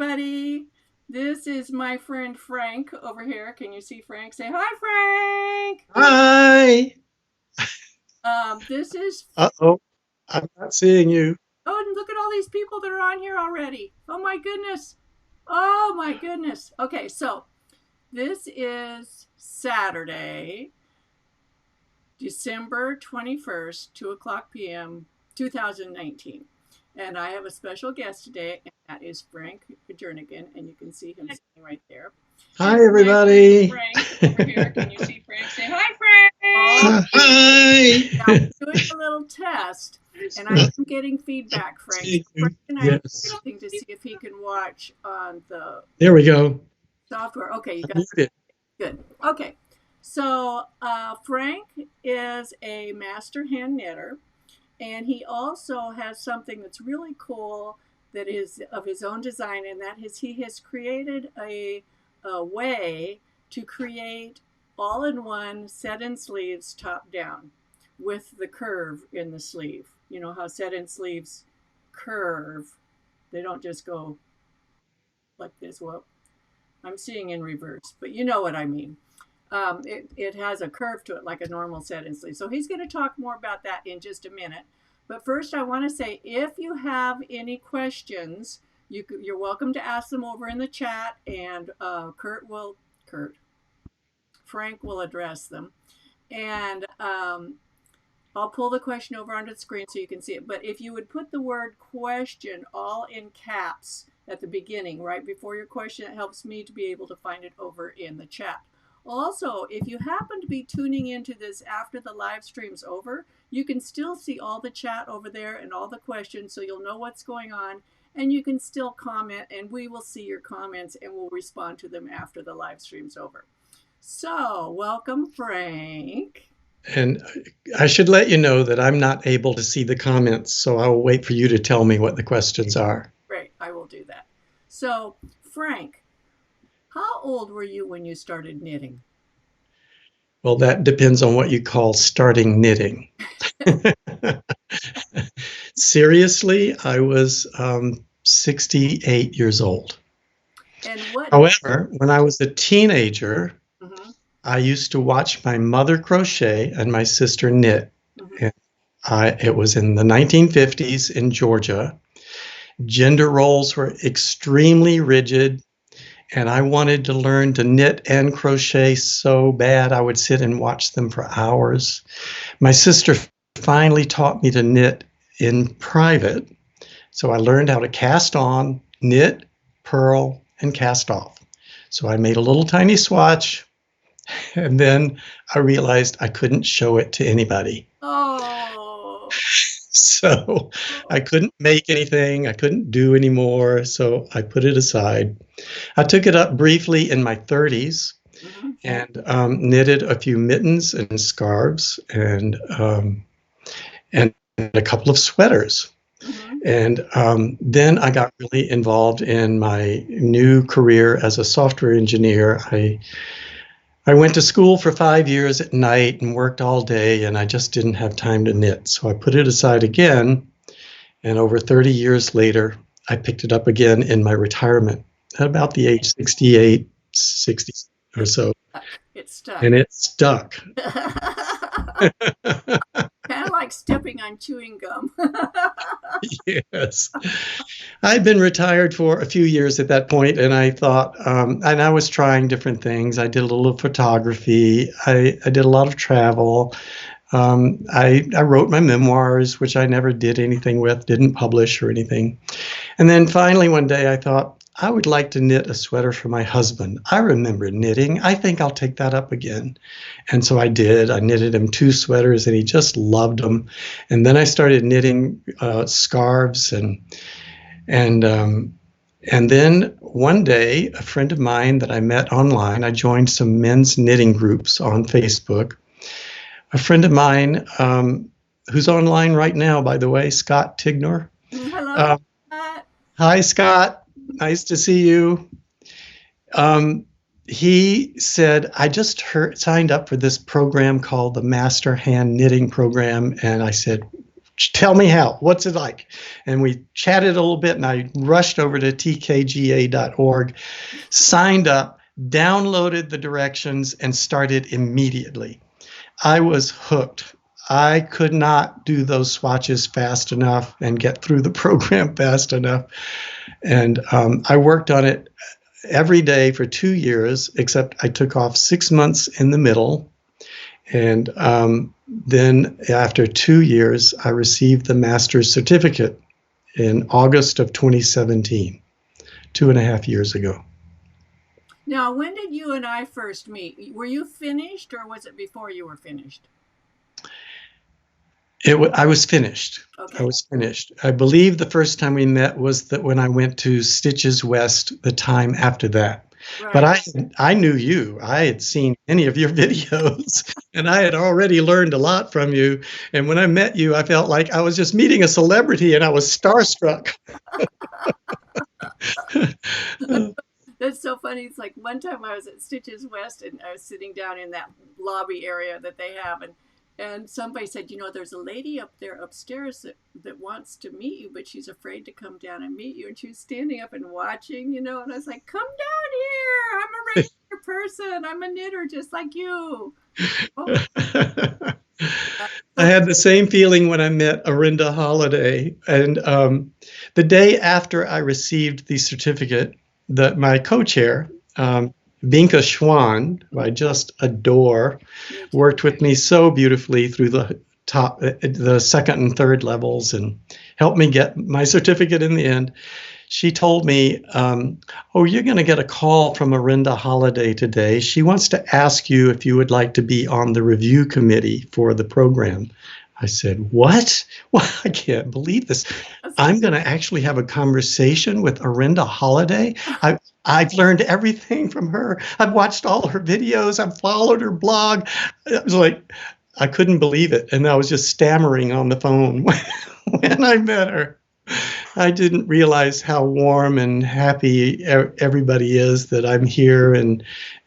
everybody. This is my friend Frank over here. Can you see Frank? Say hi, Frank. Hi. This is. Uh-oh. I'm not seeing you. Oh, and look at all these people that are on here already. Oh my goodness. Oh my goodness. Okay, so this is Saturday, December 21st, 2 o'clock p.m., 2019. And I have a special guest today, and that is Frank Jernigan, and you can see him sitting right there. Hi, everybody. Frank over here. Can you see Frank? Say hi, Frank. Hi. Now, we're doing a little test, and I'm getting feedback, Frank. Frank and I are Yes. testing to see if he can watch on the There we go. software. Okay, you I got it. good. Okay, so Frank is a master hand knitter, and he also has something that's really cool that is of his own design, and that is he has created a way to create all-in-one set-in sleeves top down with the curve in the sleeve. You know how set-in sleeves curve. They don't just go like this. Well, I'm seeing in reverse, but you know what I mean. It has a curve to it like a normal set-in sleeve. So he's going to talk more about that in just a minute. But first, I want to say if you have any questions, you're welcome to ask them over in the chat, and Frank will address them. And I'll pull the question over onto the screen so you can see it. But if you would put the word question all in caps at the beginning, right before your question, it helps me to be able to find it over in the chat. Also, if you happen to be tuning into this after the live stream's over, you can still see all the chat over there and all the questions, so you'll know what's going on, and you can still comment, and we will see your comments and we'll respond to them after the live stream's over. So, welcome, Frank. And I should let you know that I'm not able to see the comments, so I'll wait for you to tell me what the questions are. Great, I will do that. So, Frank, how old were you when you started knitting? Well, that depends on what you call starting knitting. Seriously, I was 68 years old. And what? However, when I was a teenager, I used to watch my mother crochet and my sister knit. It was in the 1950s in Georgia. Gender roles were extremely rigid, and I wanted to learn to knit and crochet so bad I would sit and watch them for hours. My sister finally taught me to knit in private, so I learned how to cast on, knit, purl, and cast off. So I made a little tiny swatch, and then I realized I couldn't show it to anybody. Oh. So I couldn't make anything. I couldn't do anymore. So I put it aside. I took it up briefly in my 30s and knitted a few mittens and scarves and a couple of sweaters. And then I got really involved in my new career as a software engineer. I went to school for 5 years at night and worked all day, and I just didn't have time to knit. So I put it aside again, and over 30 years later, I picked it up again in my retirement at about the age 68, 60 or so. It stuck. And it stuck. Kind of like stepping on chewing gum. Yes. I'd been retired for a few years at that point, and I thought, and I was trying different things. I did a little photography. I did a lot of travel. I wrote my memoirs, which I never did anything with, didn't publish or anything. And then finally one day I thought, I would like to knit a sweater for my husband. I remember knitting. I think I'll take that up again. And so I did. I knitted him 2 sweaters, and he just loved them. And then I started knitting scarves, and then one day, a friend of mine that I met online, I joined some men's knitting groups on Facebook. A friend of mine who's online right now, by the way, Scott Tignor. Hello, Scott. Hi, Scott. Nice to see you. He said, I just signed up for this program called the Master Hand Knitting Program. And I said, tell me how. What's it like? And we chatted a little bit, and I rushed over to tkga.org, signed up, downloaded the directions, and started immediately. I was hooked. I could not do those swatches fast enough and get through the program fast enough. And I worked on it every day for 2 years, except I took off 6 months in the middle. And then after 2 years, I received the master's certificate in August of 2017, 2.5 years ago. Now, when did you and I first meet? Were you finished, or was it before you were finished? I was finished. Okay. I was finished. I believe the first time we met was that when I went to Stitches West the time after that. Right. But I knew you. I had seen many of your videos, and I had already learned a lot from you. And when I met you, I felt like I was just meeting a celebrity, and I was starstruck. That's so funny. It's like one time I was at Stitches West, and I was sitting down in that lobby area that they have, and somebody said, there's a lady up there upstairs that wants to meet you, but she's afraid to come down and meet you. And she was standing up and watching, and I was like, come down here. I'm a regular person. I'm a knitter just like you. Oh. I had the same feeling when I met Arinda Holiday. And the day after I received the certificate, my co-chair, Binka Schwan, who I just adore, worked with me so beautifully through the second and third levels and helped me get my certificate in the end. She told me, you're going to get a call from Arinda Holiday today. She wants to ask you if you would like to be on the review committee for the program. I said, what? Well, I can't believe this. I'm going to actually have a conversation with Arinda Holiday. I've learned everything from her. I've watched all her videos. I've followed her blog. It was like, I couldn't believe it. And I was just stammering on the phone when I met her. I didn't realize how warm and happy everybody is that I'm here. And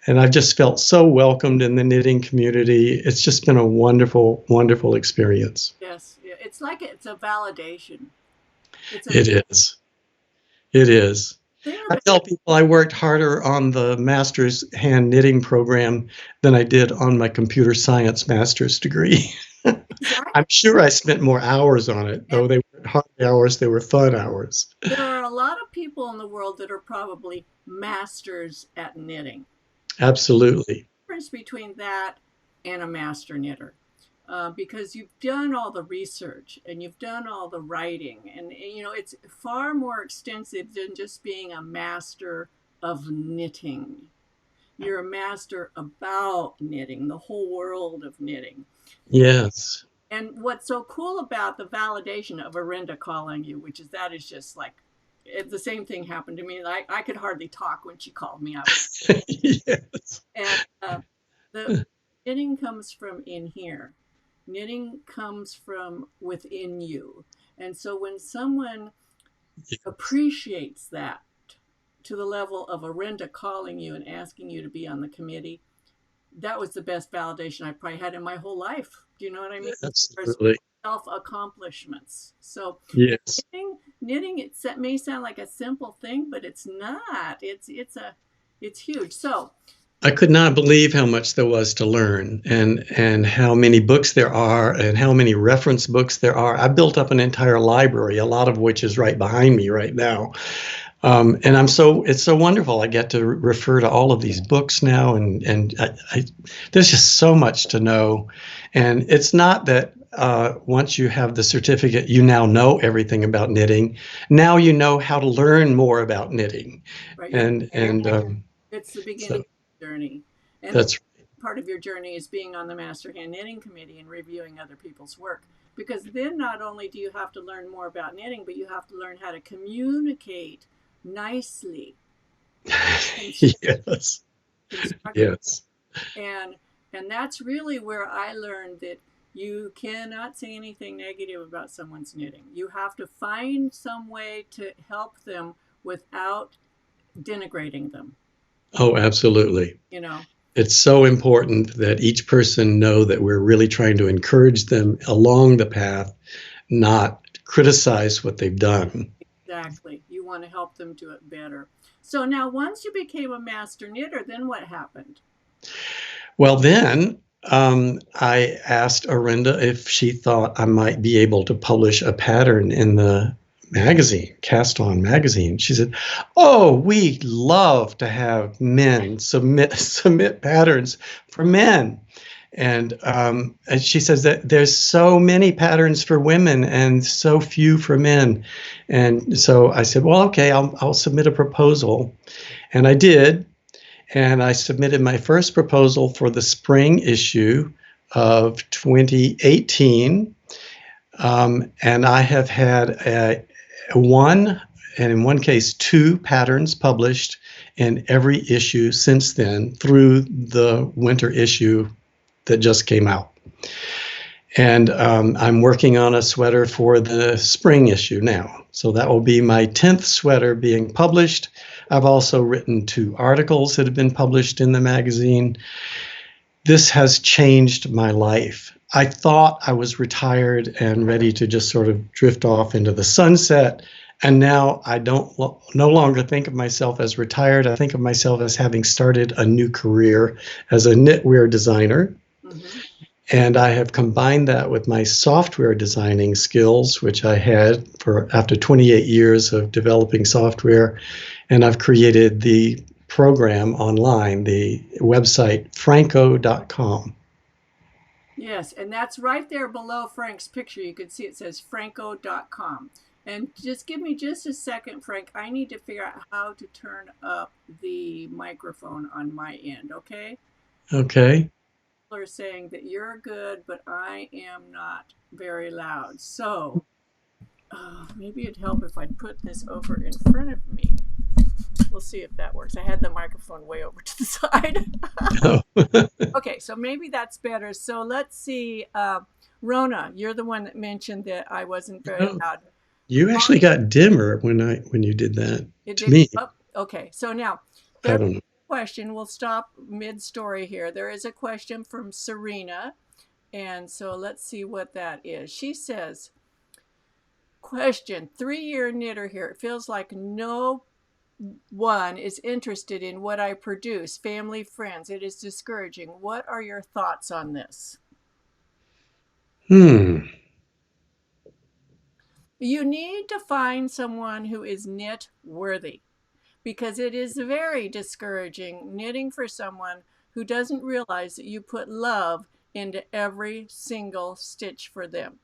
I've just felt so welcomed in the knitting community. It's just been a wonderful, wonderful experience. Yes. It's like it's a validation. It is. It is. I tell people I worked harder on the master's hand knitting program than I did on my computer science master's degree. Exactly. I'm sure I spent more hours on it, though they weren't hard hours, they were fun hours. There are a lot of people in the world that are probably masters at knitting. Absolutely. The difference between that and a master knitter. Because you've done all the research and you've done all the writing, and it's far more extensive than just being a master of knitting. You're a master about knitting, the whole world of knitting. Yes. And what's so cool about the validation of Arinda calling you, that is just like, the same thing happened to me. I could hardly talk when she called me up. Yes. And the knitting comes from in here. Knitting comes from within you. And so when someone appreciates that to the level of Arinda calling you and asking you to be on the committee, that was the best validation I probably had in my whole life. Do you know what I mean? Absolutely. Self-accomplishments. So yes. knitting, it may sound like a simple thing, but it's not. It's huge. So I could not believe how much there was to learn and how many books there are and how many reference books there are. I built up an entire library, a lot of which is right behind me right now. And it's so wonderful. I get to refer to all of these books now, and there's just so much to know. And it's not that once you have the certificate, you now know everything about knitting. Now you know how to learn more about knitting. Right. And it's the beginning of the journey. And that's right. Part of your journey is being on the Master Hand Knitting Committee and reviewing other people's work. Because then not only do you have to learn more about knitting, but you have to learn how to communicate nicely. Yes. Yes. And that's really where I learned that you cannot say anything negative about someone's knitting. You have to find some way to help them without denigrating them. Oh, absolutely. It's so important that each person know that we're really trying to encourage them along the path, not criticize what they've done. Exactly. You want to help them do it better. So now once you became a master knitter, then what happened? Well, then I asked Arinda if she thought I might be able to publish a pattern in the magazine, Cast On magazine. She said, "Oh, we love to have men submit patterns for men." And she says that there's so many patterns for women and so few for men. And so I said, well, okay, I'll submit a proposal. And I did. And I submitted my first proposal for the spring issue of 2018. And I have had one, and in one case, 2 patterns published in every issue since then through the winter issue that just came out. And I'm working on a sweater for the spring issue now. So that will be my 10th sweater being published. I've also written 2 articles that have been published in the magazine. This has changed my life. I thought I was retired and ready to just sort of drift off into the sunset. And now I no longer think of myself as retired. I think of myself as having started a new career as a knitwear designer. Mm-hmm. And I have combined that with my software designing skills, which I had after 28 years of developing software. And I've created the program online, the website franco.com. Yes, and that's right there below Frank's picture. You can see it says franco.com. And just give me just a second, Frank. I need to figure out how to turn up the microphone on my end, okay? Okay. Are saying that you're good, but I am not very loud. So maybe it'd help if I put this over in front of me. We'll see if that works. I had the microphone way over to the side. Okay, so maybe that's better. So let's see. Rona, you're the one that mentioned that I wasn't very loud. You actually got dimmer when you did that. To me. Oh, okay, so now I don't know. Question. We'll stop mid-story here. There is a question from Serena, and so let's see what that is. She says, question, 3-year knitter here. It feels like no one is interested in what I produce. Family, friends. It is discouraging. What are your thoughts on this? You need to find someone who is knit worthy, because it is very discouraging knitting for someone who doesn't realize that you put love into every single stitch for them.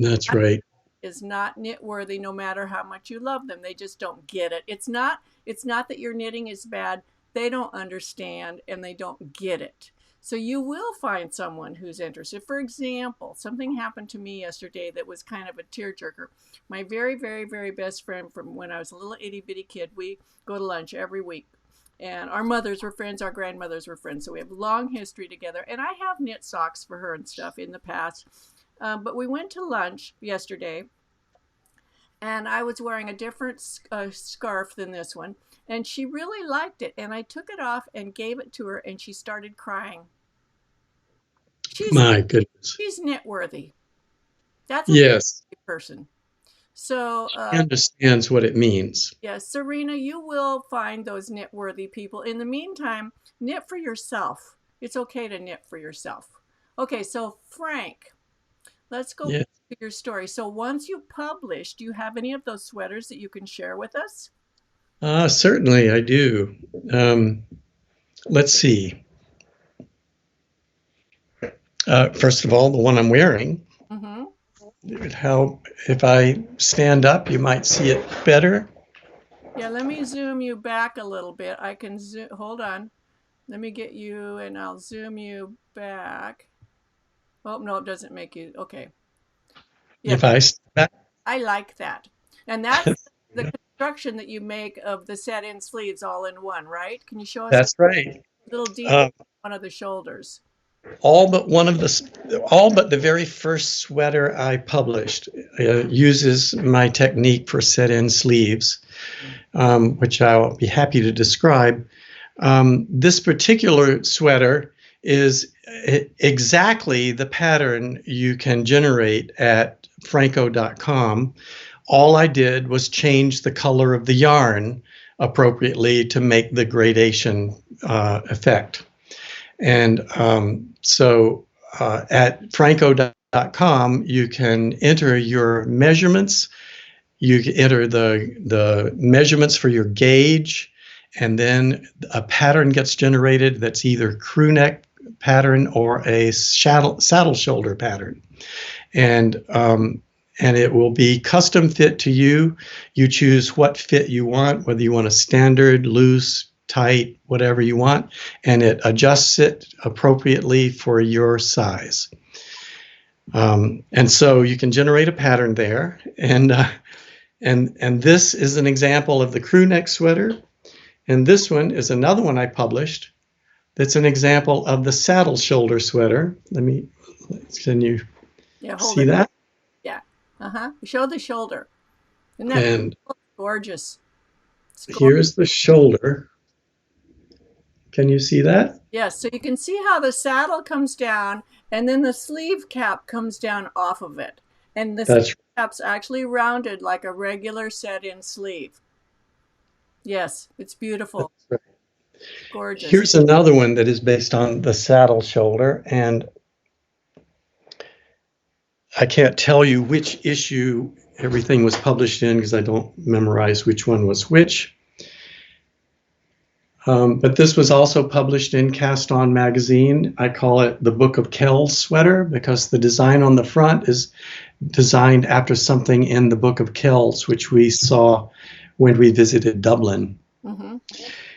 That's right. Is not knit worthy no matter how much you love them. They just don't get it. It's not that your knitting is bad. They don't understand and they don't get it. So you will find someone who's interested. For example, something happened to me yesterday that was kind of a tearjerker. My very, very, very best friend from when I was a little itty bitty kid, we go to lunch every week. And our mothers were friends, our grandmothers were friends. So we have a long history together. And I have knit socks for her and stuff in the past. But we went to lunch yesterday. And I was wearing a different scarf than this one. And she really liked it. And I took it off and gave it to her. And she started crying. My goodness. She's knit worthy. That's a yes person. So she understands what it means. Yes, Serena, you will find those knit worthy people. In the meantime, knit for yourself. It's okay to knit for yourself. Okay, so Frank, let's go back to your story. So once you publish, do you have any of those sweaters that you can share with us? Certainly, I do. Let's see. First of all, the one I'm wearing. Mm-hmm. If I stand up, you might see it better. Yeah, let me zoom you back a little bit. I can zoom. Hold on. Let me get you, and I'll zoom you back. Oh, no, it doesn't make you. Okay. Yeah, if I step back. I like that. And that's the construction that you make of the set-in sleeves all in one, right? Can you show us? That's right. A little detail on one of the shoulders. All but the very first sweater I published uses my technique for set-in sleeves, which I'll be happy to describe. This particular sweater is exactly the pattern you can generate at Franco.com, all I did was change the color of the yarn appropriately to make the gradation effect. And so at Franco.com, you can enter your measurements. You can enter the measurements for your gauge, and then a pattern gets generated that's either crew neck pattern or a saddle shoulder pattern. And it will be custom fit to you. You choose what fit you want, whether you want a standard, loose, tight, whatever you want, and it adjusts it appropriately for your size. And so you can generate a pattern there. And this is an example of the crew neck sweater. And this one is another one I published. That's an example of the saddle shoulder sweater. Can you see that? Yeah. Show the shoulder. Isn't that gorgeous? Here's the shoulder. Can you see that? Yes. So you can see how the saddle comes down, and then the sleeve cap comes down off of it. And the sleeve cap's actually rounded like a regular set-in sleeve. Yes, it's beautiful. That's right. Gorgeous. Here's another one that is based on the saddle shoulder, and I can't tell you which issue everything was published in because I don't memorize which one was which. But this was also published in Cast On magazine. I call it the Book of Kells sweater because the design on the front is designed after something in the Book of Kells, which we saw when we visited Dublin. Mm-hmm.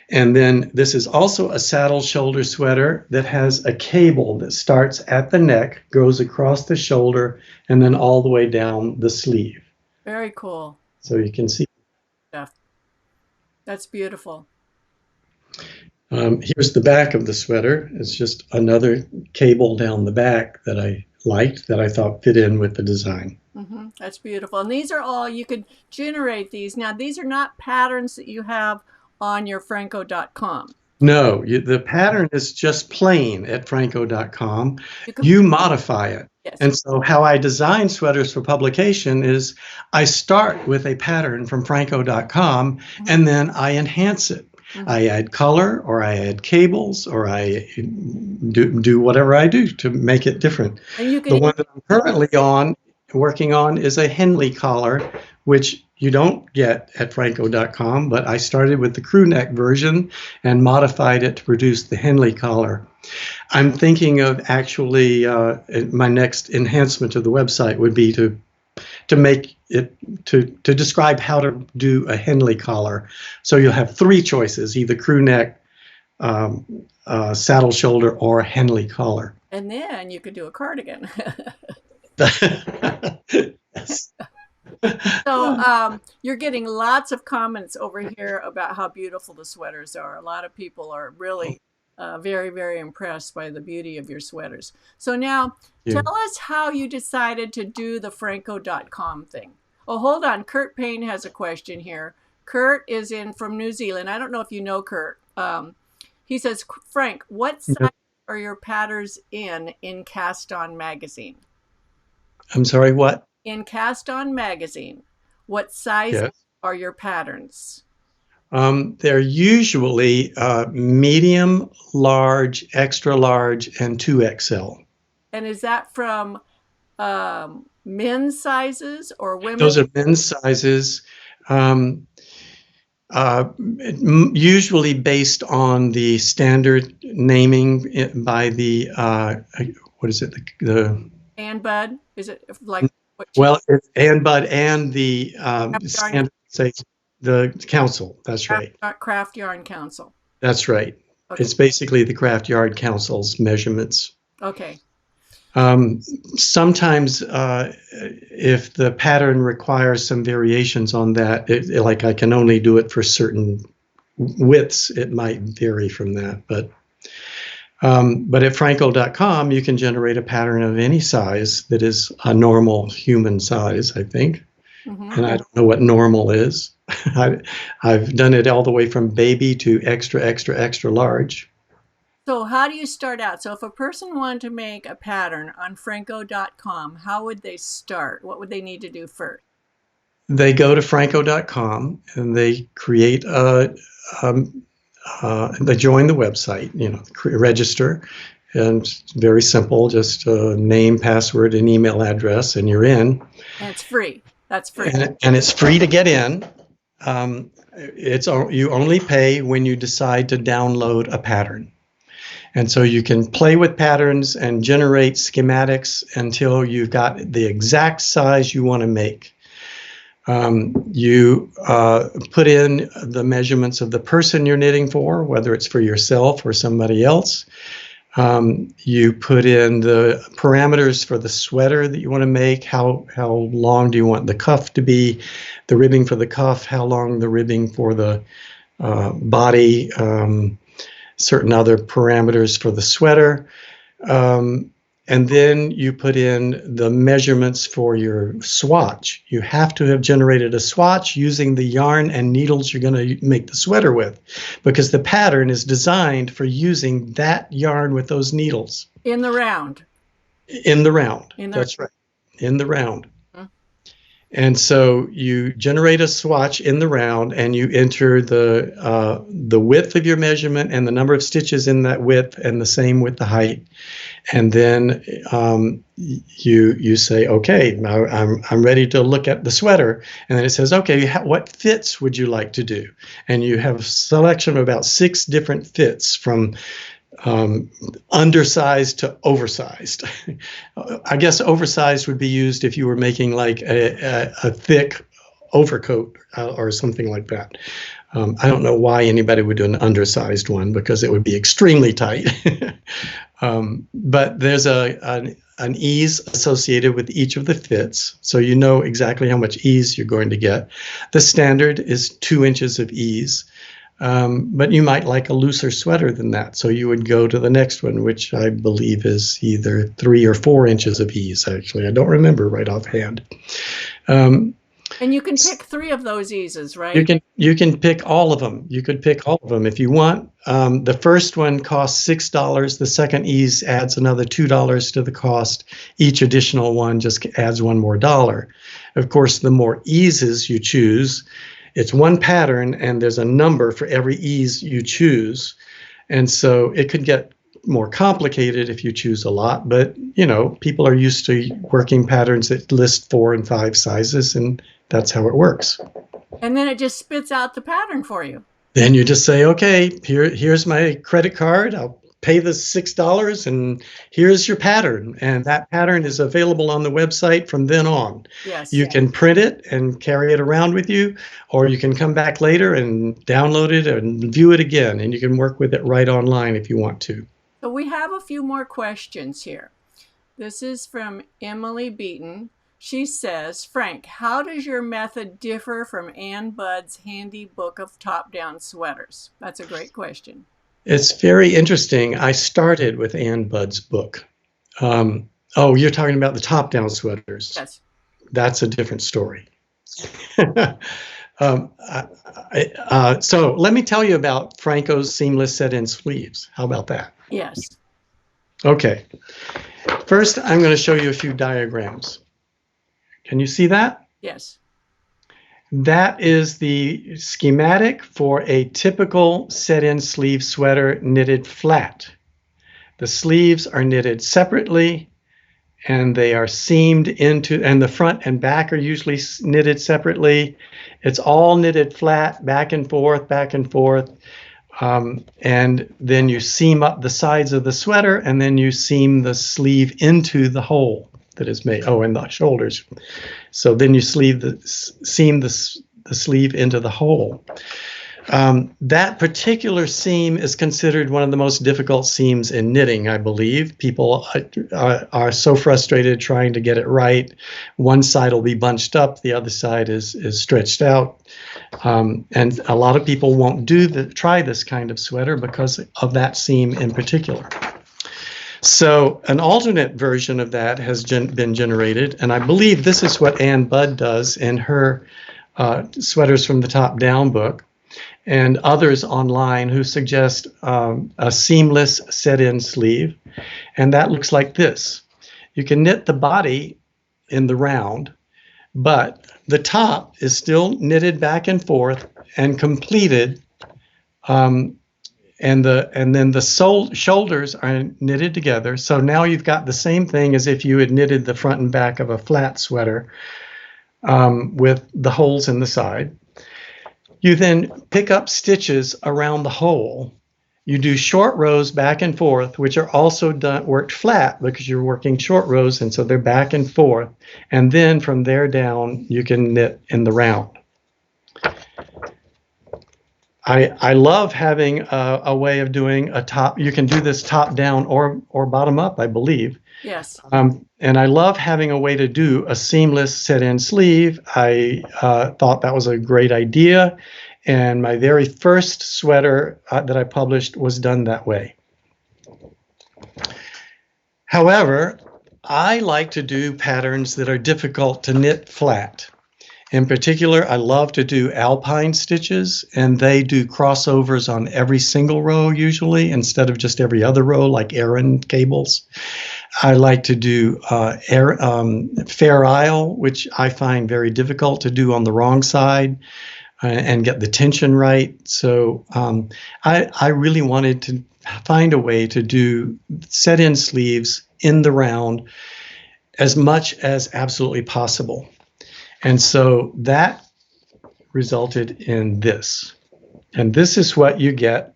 And then this is also a saddle shoulder sweater that has a cable that starts at the neck, goes across the shoulder, and then all the way down the sleeve. Very cool. So you can see. Yeah. That's beautiful. Here's the back of the sweater. It's just another cable down the back that I liked, that I thought fit in with the design. Mm-hmm. That's beautiful. And these are all, you could generate these. Now, these are not patterns that you have on your Franco.com. No, the pattern is just plain at Franco.com. You modify it. Yes. And so how I design sweaters for publication is I start with a pattern from Franco.com, mm-hmm. and then I enhance it. Mm-hmm. I add color, or I add cables, or I do whatever I do to make it different. And the one that I'm currently working on is a Henley collar, which you don't get at Franco.com, but I started with the crew neck version and modified it to produce the Henley collar. I'm thinking of actually my next enhancement to the website would be to make it to describe how to do a Henley collar. So you'll have three choices: either crew neck, saddle shoulder, or a Henley collar. And then you could do a cardigan. Yes. So you're getting lots of comments over here about how beautiful the sweaters are. A lot of people are really very, very impressed by the beauty of your sweaters. So now tell us how you decided to do the Franco.com thing. Oh, hold on. Kurt Payne has a question here. Kurt is from New Zealand. I don't know if you know Kurt. He says, Frank, what size are your patterns in Cast On magazine? I'm sorry, what? In Cast On magazine, what size are your patterns? They're usually medium, large, extra large, and 2XL. And is that from men's sizes or women's? Those are men's sizes, usually based on the standard naming by the, what is it? The Ann Budd? Is it like? Well, it's Ann Budd and the the council. That's right. Craft Yarn Council. That's right. Okay. It's basically the Craft Yarn Council's measurements. Okay. Sometimes, if the pattern requires some variations on that, like I can only do it for certain widths, it might vary from that. But at Franco.com, you can generate a pattern of any size that is a normal human size, I think. Mm-hmm. And I don't know what normal is. I've done it all the way from baby to extra, extra, extra large. So how do you start out? So if a person wanted to make a pattern on franco.com, how would they start? What would they need to do first? They go to franco.com and they create they join the website, register, and it's very simple, just a name, password, and email address, and you're in. And it's free. That's free. And it's free to get in. You only pay when you decide to download a pattern. And so you can play with patterns and generate schematics until you've got the exact size you want to make. You put in the measurements of the person you're knitting for, whether it's for yourself or somebody else. You put in the parameters for the sweater that you want to make. How long do you want the cuff to be? The ribbing for the cuff, how long the ribbing for the body, certain other parameters for the sweater. And then you put in the measurements for your swatch. You have to have generated a swatch using the yarn and needles you're going to make the sweater with, because the pattern is designed for using that yarn with those needles. In the round. In the round. That's right. In the round. And so you generate a swatch in the round, and you enter the width of your measurement and the number of stitches in that width, and the same with the height. And then you say, okay, now I'm ready to look at the sweater. And then it says, okay, what fits would you like to do? And you have a selection of about 6 different fits, from undersized to oversized. I guess oversized would be used if you were making like a thick overcoat or something like that. I don't know why anybody would do an undersized one, because it would be extremely tight. But there's an ease associated with each of the fits, so you know exactly how much ease you're going to get. The standard is 2 inches of ease. But you might like a looser sweater than that, so you would go to the next one, which I believe is either 3 or 4 inches of ease, actually. I don't remember right offhand. And you can pick 3 of those eases, right? You can pick all of them. You could pick all of them if you want. The first one costs $6. The second ease adds another $2 to the cost. Each additional one just adds $1 more. Of course, the more eases you choose, it's one pattern, and there's a number for every ease you choose. And so it could get more complicated if you choose a lot, but people are used to working patterns that list 4 and 5 sizes, and that's how it works. And then it just spits out the pattern for you. Then you just say, okay, here's my credit card. I'll pay the $6, and here's your pattern. And that pattern is available on the website from then on. Yes. You can print it and carry it around with you, or you can come back later and download it and view it again, and you can work with it right online if you want to. So we have a few more questions here. This is from Emily Beaton. She says, Frank, how does your method differ from Ann Budd's handy book of top-down sweaters? That's a great question. It's very interesting. I started with Ann Budd's book. Oh, you're talking about the top-down sweaters. Yes. That's a different story. So let me tell you about Franco's seamless set-in sleeves. How about that? Yes. Okay. First, I'm going to show you a few diagrams. Can you see that? Yes. That is the schematic for a typical set-in sleeve sweater knitted flat. The sleeves are knitted separately, and they are seamed into, and the front and back are usually knitted separately. It's all knitted flat, back and forth, back and forth. And then you seam up the sides of the sweater, and then you seam the sleeve into the hole that is made. Oh, and the shoulders. So then you seam the sleeve into the hole. That particular seam is considered one of the most difficult seams in knitting, I believe. People are so frustrated trying to get it right. One side will be bunched up, the other side is stretched out. And a lot of people won't try this kind of sweater because of that seam in particular. So an alternate version of that has been generated, and I believe this is what Ann Budd does in her Sweaters from the Top Down book. and others online who suggest a seamless set-in sleeve, and that looks like this. You can knit the body in the round, but the top is still knitted back and forth and completed, and then the shoulders are knitted together. So now you've got the same thing as if you had knitted the front and back of a flat sweater, with the holes in the side. You then pick up stitches around the hole. You do short rows back and forth, which are also worked flat because you're working short rows, and so they're back and forth. And then from there down, you can knit in the round. I love having a way of doing a top. You can do this top down or bottom up, I believe. Yes. And I love having a way to do a seamless set-in sleeve. I thought that was a great idea. And my very first sweater that I published was done that way. However, I like to do patterns that are difficult to knit flat. In particular, I love to do alpine stitches, and they do crossovers on every single row usually instead of just every other row like Aran cables. I like to do Fair Isle, which I find very difficult to do on the wrong side and get the tension right. So I really wanted to find a way to do set-in sleeves in the round as much as absolutely possible. And so that resulted in this. And this is what you get.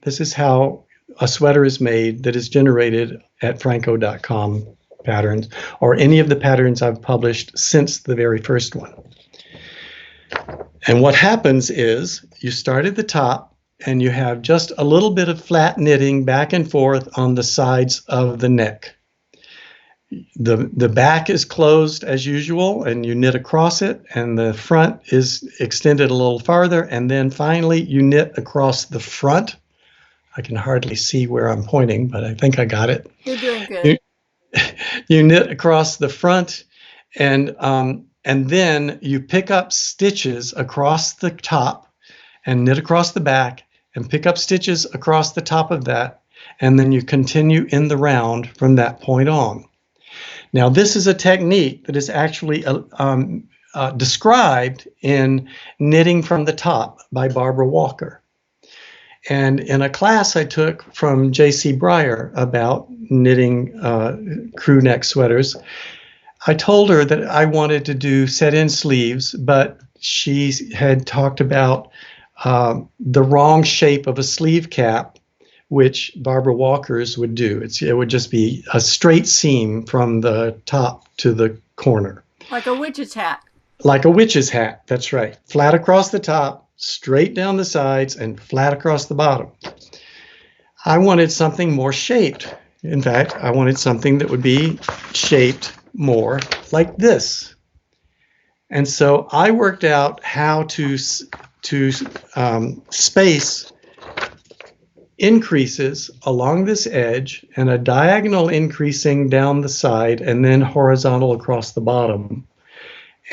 This is how a sweater is made that is generated at franco.com patterns, or any of the patterns I've published since the very first one. And what happens is you start at the top and you have just a little bit of flat knitting back and forth on the sides of the neck. The back is closed as usual, and you knit across it, and the front is extended a little farther, and then finally you knit across the front. I can hardly see where I'm pointing, but I think I got it. You're doing good. You knit across the front, and then you pick up stitches across the top and knit across the back and pick up stitches across the top of that, and then you continue in the round from that point on. Now, this is a technique that is actually described in Knitting from the Top by Barbara Walker. And in a class I took from J.C. Breyer about knitting crew neck sweaters, I told her that I wanted to do set-in sleeves, but she had talked about the wrong shape of a sleeve cap, which Barbara Walker's would do. It would just be a straight seam from the top to the corner. Like a witch's hat. Like a witch's hat, that's right. Flat across the top, straight down the sides, and flat across the bottom. I wanted something more shaped. In fact, I wanted something that would be shaped more like this. And so I worked out how to space increases along this edge and a diagonal increasing down the side and then horizontal across the bottom.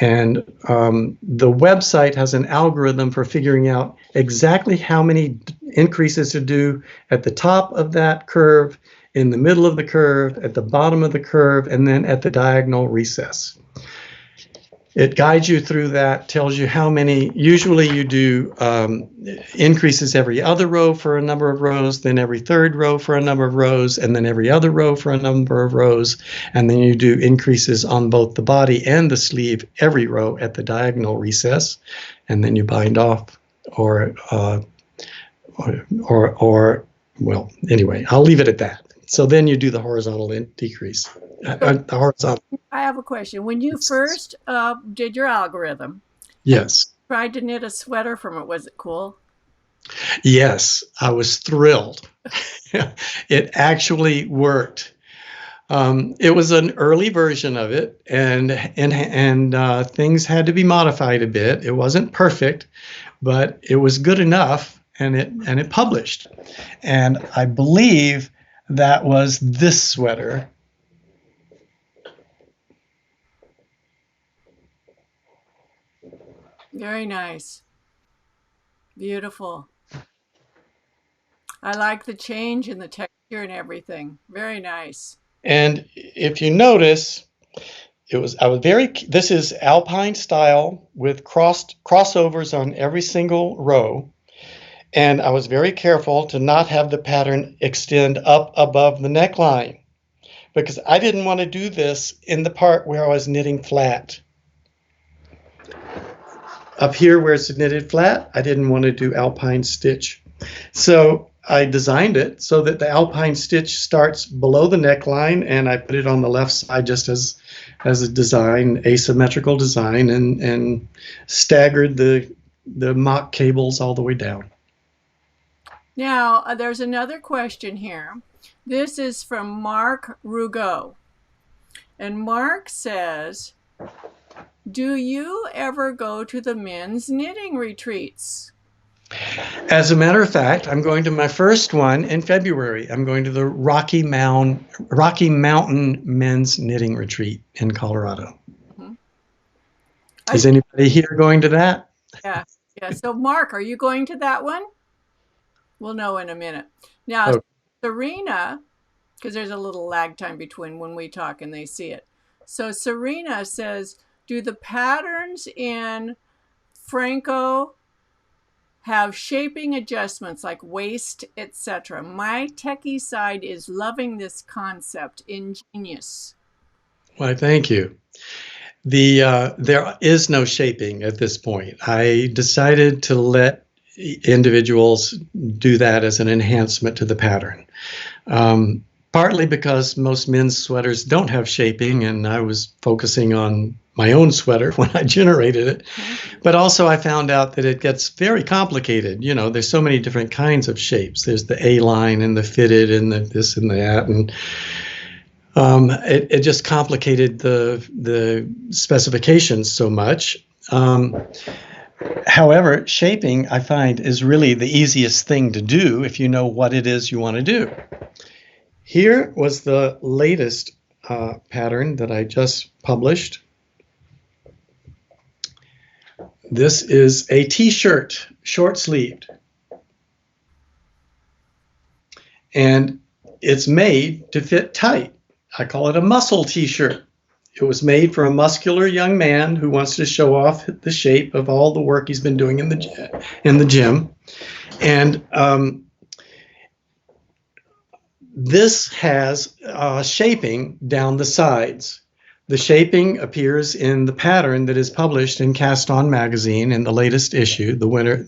And the website has an algorithm for figuring out exactly how many increases to do at the top of that curve, in the middle of the curve, at the bottom of the curve, and then at the diagonal recess. It guides you through that, tells you how many. Usually you do increases every other row for a number of rows, then every third row for a number of rows, and then every other row for a number of rows. And then you do increases on both the body and the sleeve every row at the diagonal recess. And then you bind off or well, anyway, I'll leave it at that. So then you do the horizontal decrease. The horizontal. I have a question. When you first did your algorithm, yes, tried to knit a sweater from it, was it cool? Yes, I was thrilled. It actually worked. It was an early version of it, and things had to be modified a bit. It wasn't perfect, but it was good enough, and it published. And I believe that was this sweater. Very nice. Beautiful. I like the change in the texture and everything. Very nice. And if you notice, this is alpine style with crossovers on every single row. And I was very careful to not have the pattern extend up above the neckline because I didn't want to do this in the part where I was knitting flat. Up here where it's knitted flat, I didn't want to do alpine stitch. So I designed it so that the alpine stitch starts below the neckline, and I put it on the left side just as a design, asymmetrical design, and staggered the mock cables all the way down. Now, there's another question here. This is from Mark Rugo. And Mark says, do you ever go to the men's knitting retreats? As a matter of fact, I'm going to my first one in February. I'm going to the Rocky Mountain Men's Knitting Retreat in Colorado. Mm-hmm. Is anybody here going to that? Yeah. So, Mark, are you going to that one? We'll know in a minute. Now, Serena, because there's a little lag time between when we talk and they see it. So Serena says, do the patterns in Franco have shaping adjustments like waist, etc.? My techie side is loving this concept. Ingenious. Why, thank you. There is no shaping at this point. I decided to let individuals do that as an enhancement to the pattern. Partly because most men's sweaters don't have shaping, and I was focusing on my own sweater when I generated it. But also I found out that it gets very complicated. You know, there's so many different kinds of shapes. There's the A-line and the fitted and the this and that. And it just complicated the specifications so much. However, shaping, I find, is really the easiest thing to do if you know what it is you want to do. Here was the latest pattern that I just published. This is a t-shirt, short-sleeved. And it's made to fit tight. I call it a muscle t-shirt. It was made for a muscular young man who wants to show off the shape of all the work he's been doing in the gym. And this has shaping down the sides. The shaping appears in the pattern that is published in Cast On magazine in the latest issue, winter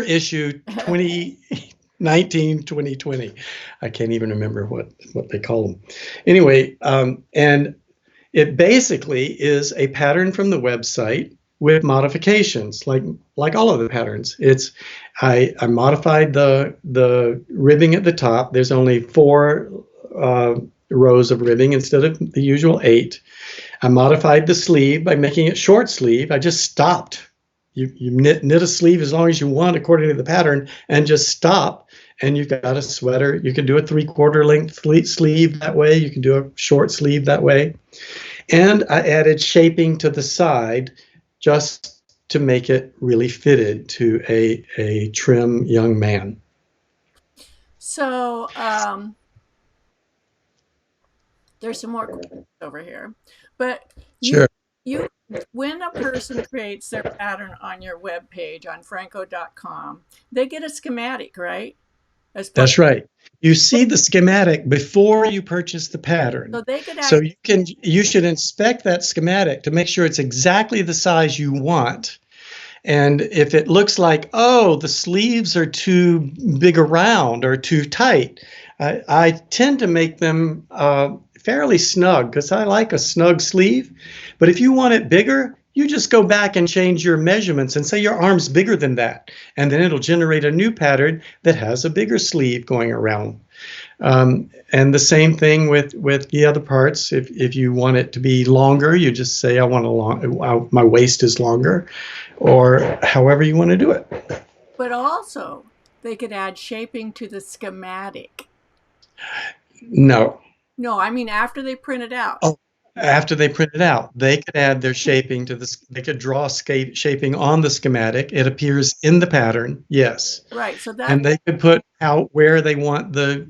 issue 2019-2020. I can't even remember what they call them. Anyway, and it basically is a pattern from the website with modifications, like all of the patterns. I modified the ribbing at the top. There's only 4 rows of ribbing instead of the usual 8. I modified the sleeve by making it short sleeve. I just stopped. You knit a sleeve as long as you want according to the pattern and just stop, and you've got a sweater. You can do a 3/4 length sleeve that way. You can do a short sleeve that way. And I added shaping to the side just to make it really fitted to a trim young man. So there's some more questions over here, but sure. When a person creates their pattern on your webpage on franco.com, they get a schematic, right? That's right. You see the schematic before you purchase the pattern. So you should inspect that schematic to make sure it's exactly the size you want. And if it looks like, oh, the sleeves are too big around or too tight, I tend to make them fairly snug because I like a snug sleeve. But if you want it bigger, you just go back and change your measurements and say your arm's bigger than that. And then it'll generate a new pattern that has a bigger sleeve going around. And the same thing with the other parts. If you want it to be longer, you just say, I want my waist is longer, or however you want to do it. But also, they could add shaping to the schematic. No. No, I mean after they print it out. Oh, after they print it out, they could add their shaping to this. They could draw shaping on the schematic. It appears in the pattern, yes. Right. So that And they could put out where they want the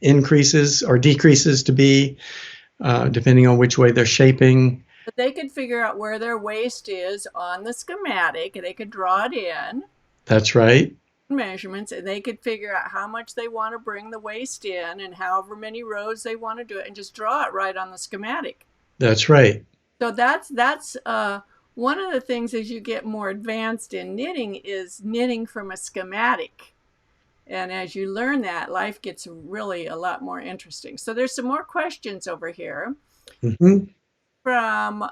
increases or decreases to be, depending on which way they're shaping. but they could figure out where their waist is on the schematic, and they could draw it in That's right. measurements, and they could figure out how much they want to bring the waist in and however many rows they want to do it, and just draw it right on the schematic. That's right. So that's one of the things as you get more advanced in knitting is knitting from a schematic. And as you learn that, life gets really a lot more interesting. So there's some more questions over here Mm-hmm. from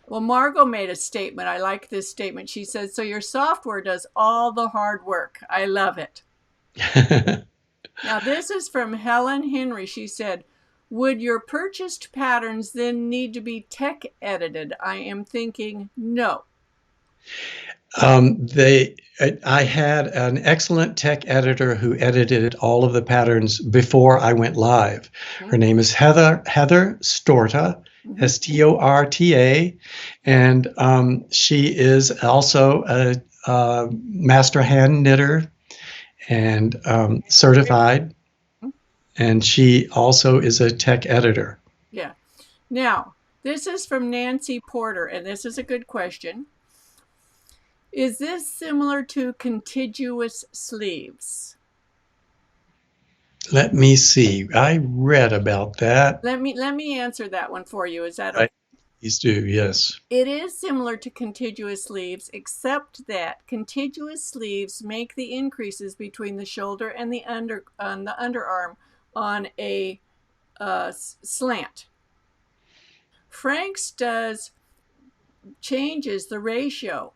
well, Margot made a statement. I like this statement. She says, so your software does all the hard work. I love it. Now, this is from Helen Henry. She said, would your purchased patterns then need to be tech edited? I am thinking no. I had an excellent tech editor who edited all of the patterns before I went live. Her name is Heather Storta, Storta, and she is also a master hand knitter and certified, and she also is a tech editor. Yeah. Now, this is from Nancy Porter, and this is a good question. Is this similar to contiguous sleeves? Let me see. I read about that. Let me answer that one for you. Is that okay? Please do, yes. It is similar to contiguous sleeves, except that contiguous sleeves make the increases between the shoulder and the underarm on a slant. Frank's changes the ratio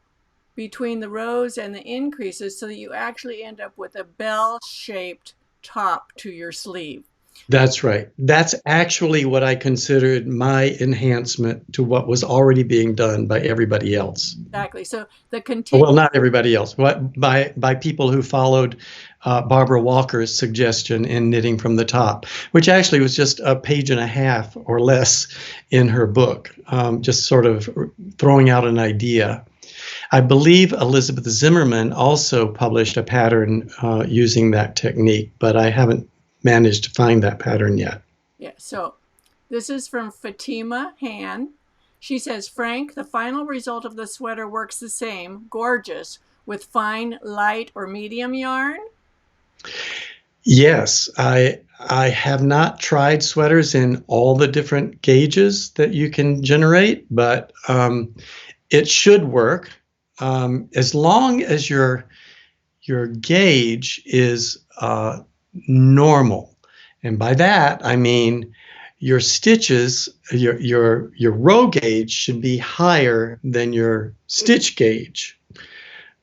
between the rows and the increases so that you actually end up with a bell-shaped top to your sleeve. That's right. That's actually what I considered my enhancement to what was already being done by everybody else. Exactly. So the well, not everybody else, but by people who followed Barbara Walker's suggestion in knitting from the top, which actually was just a page and a half or less in her book, just sort of throwing out an idea. I believe Elizabeth Zimmerman also published a pattern using that technique, but I haven't managed to find that pattern yet. Yeah, so this is from Fatima Han. She says, Frank, the final result of the sweater works the same, gorgeous, with fine, light, or medium yarn? Yes, I have not tried sweaters in all the different gauges that you can generate, but it should work as long as your gauge is normal. And by that, I mean your stitches, your row gauge should be higher than your stitch gauge.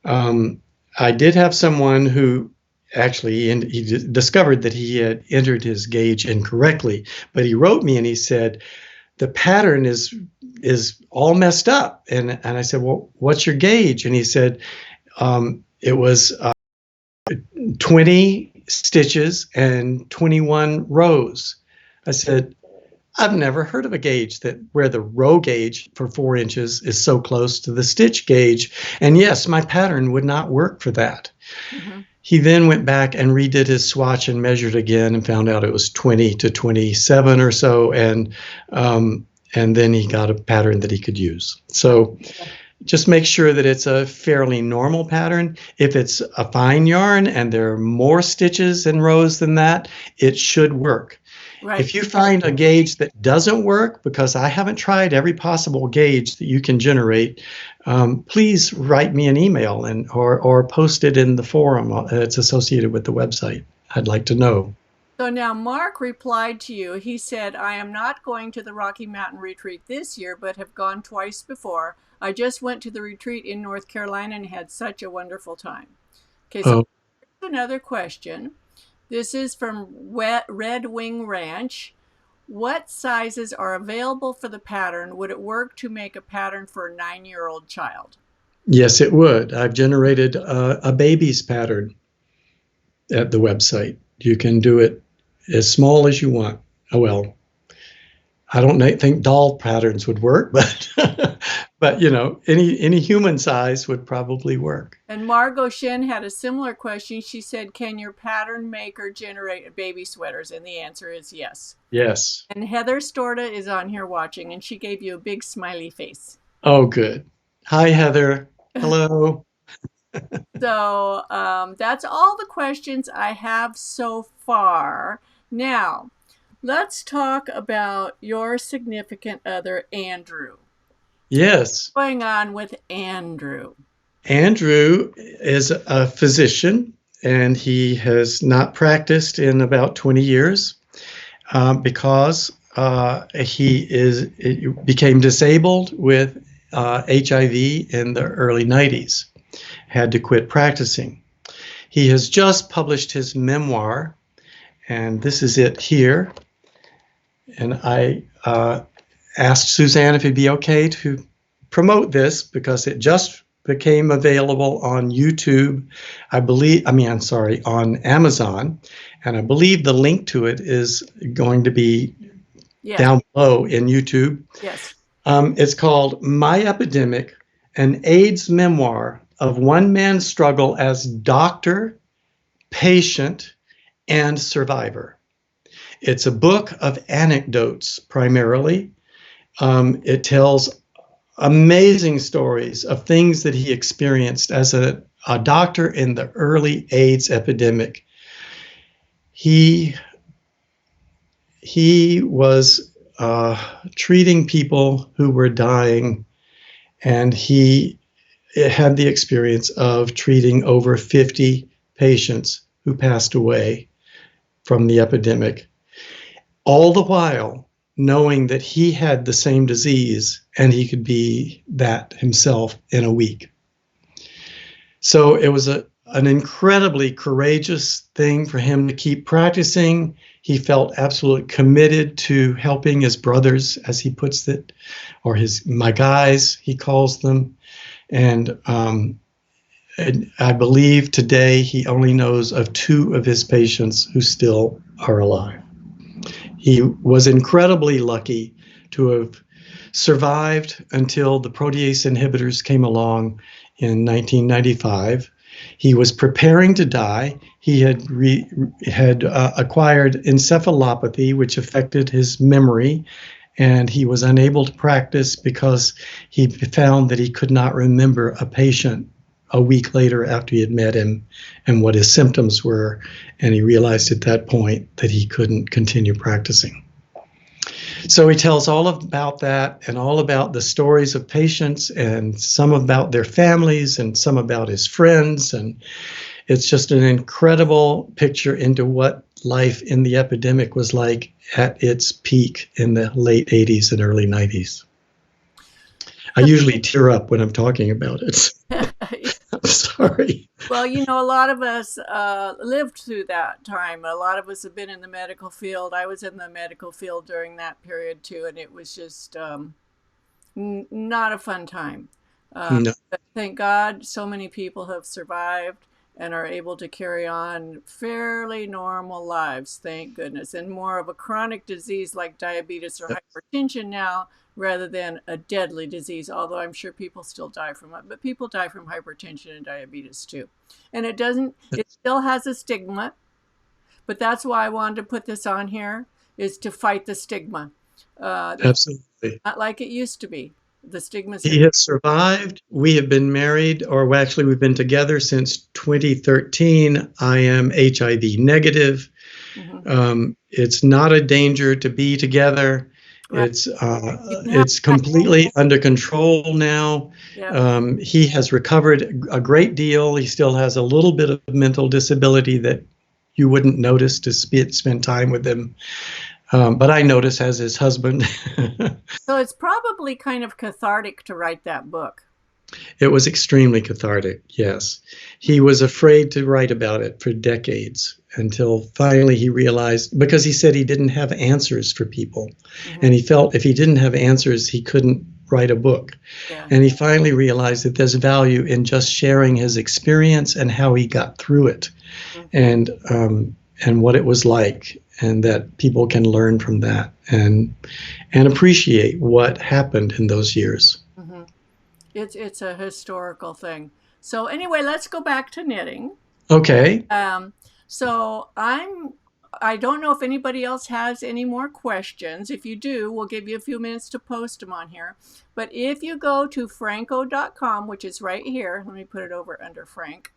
I did have someone who actually, and he discovered that he had entered his gauge incorrectly, but he wrote me and he said, the pattern is all messed up. And I said, well, what's your gauge? And he said, it was 20 stitches and 21 rows. I said, I've never heard of a gauge where the row gauge for 4 inches is so close to the stitch gauge. And yes, my pattern would not work for that. Mm-hmm. He then went back and redid his swatch and measured again and found out it was 20 to 27 or so. And then he got a pattern that he could use. So just make sure that it's a fairly normal pattern. If it's a fine yarn and there are more stitches and rows than that, it should work. Right. If you find a gauge that doesn't work, because I haven't tried every possible gauge that you can generate, please write me an email or post it in the forum that's associated with the website. I'd like to know. So now Mark replied to you. He said, I am not going to the Rocky Mountain retreat this year, but have gone twice before. I just went to the retreat in North Carolina and had such a wonderful time. Okay, so here's another question. This is from Red Wing Ranch. What sizes are available for the pattern? Would it work to make a pattern for a 9-year-old child? Yes, it would. I've generated a baby's pattern at the website. You can do it as small as you want. Oh, well, I don't think doll patterns would work, but but any human size would probably work. And Margot Shen had a similar question. She said, "Can your pattern maker generate baby sweaters?" And the answer is yes. Yes. And Heather Storta is on here watching, and she gave you a big smiley face. Oh, good. Hi, Heather. Hello. So that's all the questions I have so far. Now, let's talk about your significant other, Andrew. Yes. What's going on with Andrew? Andrew is a physician, and he has not practiced in about 20 years because he became disabled with HIV in the early 90s, had to quit practicing. He has just published his memoir, and this is it here. And I asked Suzanne if it'd be okay to promote this because it just became available on YouTube, on Amazon. And I believe the link to it is going to be down below in YouTube. Yes. It's called My Epidemic, an AIDS Memoir of One Man's Struggle as Doctor, Patient, and Survivor. It's a book of anecdotes primarily. It tells amazing stories of things that he experienced as a doctor in the early AIDS epidemic. He was treating people who were dying, and he had the experience of treating over 50 patients who passed away from the epidemic, all the while knowing that he had the same disease and he could be that himself in a week. So it was an incredibly courageous thing for him to keep practicing. He felt absolutely committed to helping his brothers, as he puts it, or my guys, he calls them. And I believe today he only knows of 2 of his patients who still are alive. He was incredibly lucky to have survived until the protease inhibitors came along in 1995. He was preparing to die. He had acquired encephalopathy, which affected his memory, and he was unable to practice because he found that he could not remember a patient a week later after he had met him and what his symptoms were, and he realized at that point that he couldn't continue practicing. So he tells all about that and all about the stories of patients and some about their families and some about his friends, and it's just an incredible picture into what life in the epidemic was like at its peak in the late 80s and early 90s. I usually tear up when I'm talking about it. I'm sorry. Well, a lot of us lived through that time. A lot of us have been in the medical field. I was in the medical field during that period too, and it was just not a fun time. No. But thank God so many people have survived and are able to carry on fairly normal lives, thank goodness, and more of a chronic disease like diabetes or hypertension now, rather than a deadly disease, although I'm sure people still die from it. But people die from hypertension and diabetes too. And it still has a stigma, but that's why I wanted to put this on here, is to fight the stigma. Absolutely. Not like it used to be. The stigma. He has survived. We have been married, or actually we've been together since 2013. I am HIV negative. Mm-hmm. It's not a danger to be together. Right. It's completely under control now. Yeah. He has recovered a great deal. He still has a little bit of mental disability that you wouldn't notice to spend time with him. But I notice as his husband. So it's probably kind of cathartic to write that book. It was extremely cathartic, yes. He was afraid to write about it for decades until finally he realized, because he said he didn't have answers for people. Mm-hmm. And he felt if he didn't have answers, he couldn't write a book. Yeah. And he finally realized that there's value in just sharing his experience and how he got through it. Mm-hmm. what it was like, and that people can learn from that and appreciate what happened in those years. Mm-hmm. It's a historical thing. So anyway, let's go back to knitting. Okay. So I don't know if anybody else has any more questions. If you do, we'll give you a few minutes to post them on here. But if you go to franco.com, which is right here, let me put it over under Frank,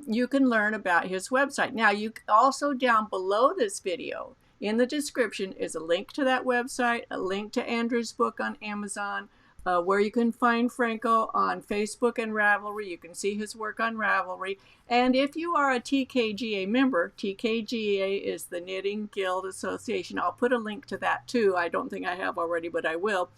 you can learn about his website. Now, you also, down below this video in the description is a link to that website, a link to Andrew's book on Amazon, where you can find Franco on Facebook and Ravelry. You can see his work on Ravelry. And if you are a TKGA member, TKGA is the Knitting Guild Association. I'll put a link to that too. I don't think I have already, but I will.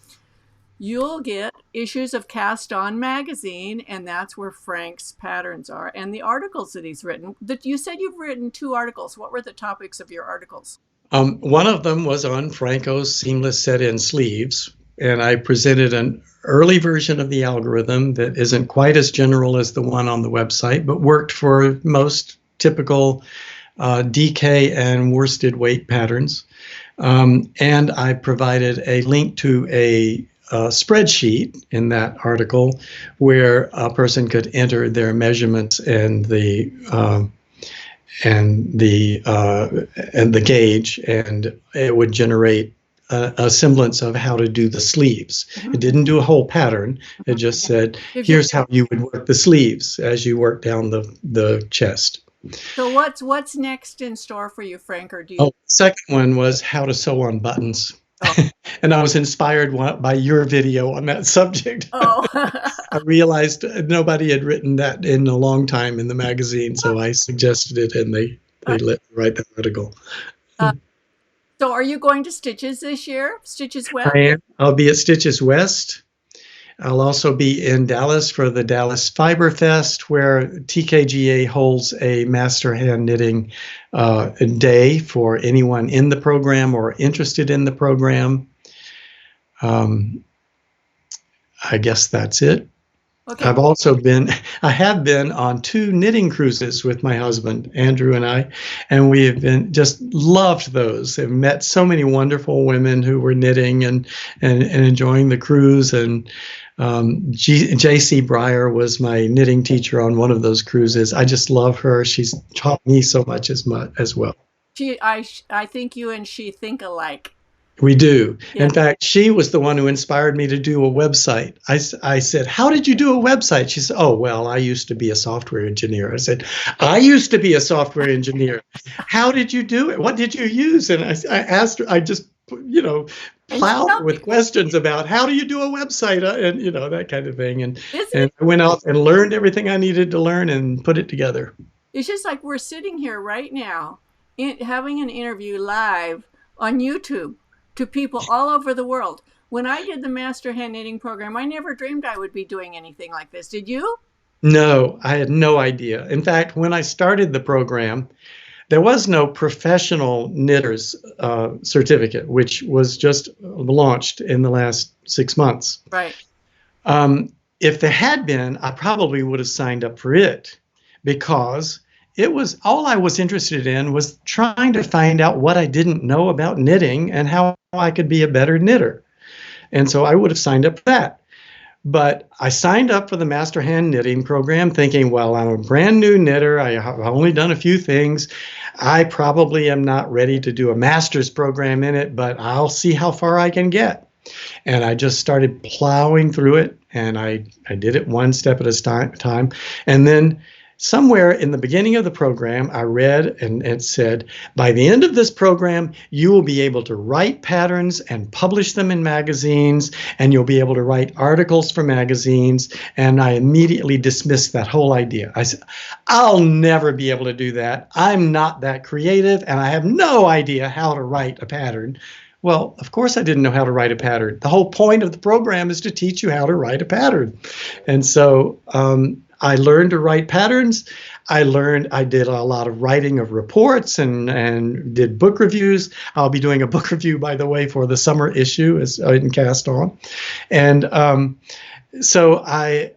You'll get issues of Cast On magazine, and that's where Frank's patterns are, and the articles that he's written. You said you've written 2 articles. What were the topics of your articles? One of them was on Franco's seamless set-in sleeves, and I presented an early version of the algorithm that isn't quite as general as the one on the website, but worked for most typical DK and worsted weight patterns. And I provided a link to a spreadsheet in that article where a person could enter their measurements and the gauge, and it would generate a semblance of how to do the sleeves. It didn't do a whole pattern. It just said, here's how you would work the sleeves as you work down the chest. So what's next in store for you, Frank? Or do you? Oh, the second one was how to sew on buttons. Oh. And I was inspired by your video on that subject. Oh. I realized nobody had written that in a long time in the magazine, so I suggested it, and they let me write the article. So are you going to Stitches this year? Stitches West? I am. I'll be at Stitches West. I'll also be in Dallas for the Dallas Fiber Fest, where TKGA holds a master hand knitting day for anyone in the program or interested in the program. I guess that's it. Okay. I have been on 2 knitting cruises with my husband, Andrew, and I, and we have been just loved those. I've met so many wonderful women who were knitting and enjoying the cruise. And J.C. Breyer was my knitting teacher on one of those cruises. I just love her. She's taught me so much as well. I think you and she think alike. We do. Yeah. In fact, she was the one who inspired me to do a website. I said, how did you do a website? She said, oh, well, I used to be a software engineer. I said, I used to be a software engineer. How did you do it? What did you use? And I asked her, I just, plowed her with questions about how do you do a website and, that kind of thing. And I went out and learned everything I needed to learn and put it together. It's just like we're sitting here right now having an interview live on YouTube to people all over the world. When I did the Master Hand Knitting program, I never dreamed I would be doing anything like this. Did you? No, I had no idea. In fact, when I started the program, there was no professional knitter's certificate, which was just launched in the last 6 months. Right. If there had been, I probably would have signed up for it, because it was all I was interested in was trying to find out what I didn't know about knitting and how I could be a better knitter. And so I would have signed up for that. But I signed up for the Master Hand Knitting program thinking, well, I'm a brand new knitter. I've only done a few things. I probably am not ready to do a master's program in it, but I'll see how far I can get. And I just started plowing through it, and I did it one step at a time. And then somewhere in the beginning of the program, I read and it said, by the end of this program, you will be able to write patterns and publish them in magazines, and you'll be able to write articles for magazines. And I immediately dismissed that whole idea. I said, I'll never be able to do that. I'm not that creative, and I have no idea how to write a pattern. Well, of course I didn't know how to write a pattern. The whole point of the program is to teach you how to write a pattern. And so I learned to write patterns. I did a lot of writing of reports and did book reviews. I'll be doing a book review, by the way, for the summer issue in Cast On. And so I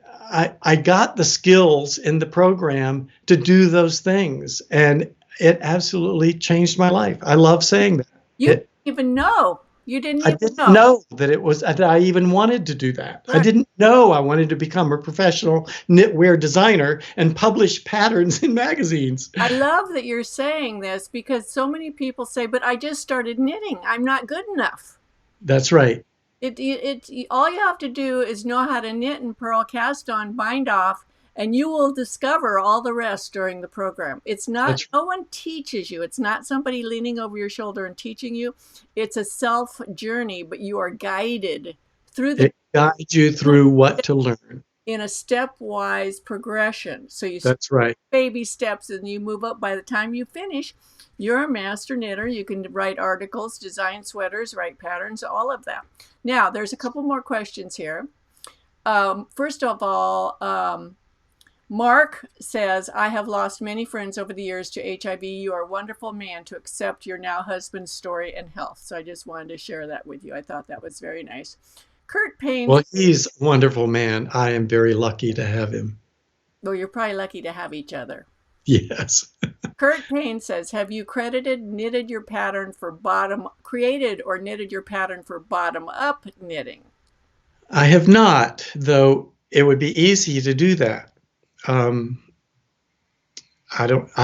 got the skills in the program to do those things. And it absolutely changed my life. I love saying that. You didn't even know. You didn't I even didn't know. know that I even wanted to do that. I Right. didn't know I wanted to become a professional knitwear designer and publish patterns in magazines. I love that you're saying this because so many people say, but I just started knitting. I'm not good enough. That's right. All you have to do is know how to knit and purl, cast on, bind off, and you will discover all the rest during the program. It's not, That's no one teaches you. It's not somebody leaning over your shoulder and teaching you. It's a self journey, but you are guided through the It guides you through what to learn. in a stepwise progression. So you That's right. baby steps and you move up. By the time you finish, you're a master knitter. You can write articles, design sweaters, write patterns, all of that. Now, there's a couple more questions here. First of all, Mark says, I have lost many friends over the years to HIV. You are a wonderful man to accept your now husband's story and health. So I just wanted to share that with you. I thought that was very nice. Kurt Payne. Well, he's a wonderful man. I am very lucky to have him. Well, you're probably lucky to have each other. Yes. Kurt Payne says, have you knitted your pattern for created or knitted your pattern for bottom up knitting? I have not, though it would be easy to do that. I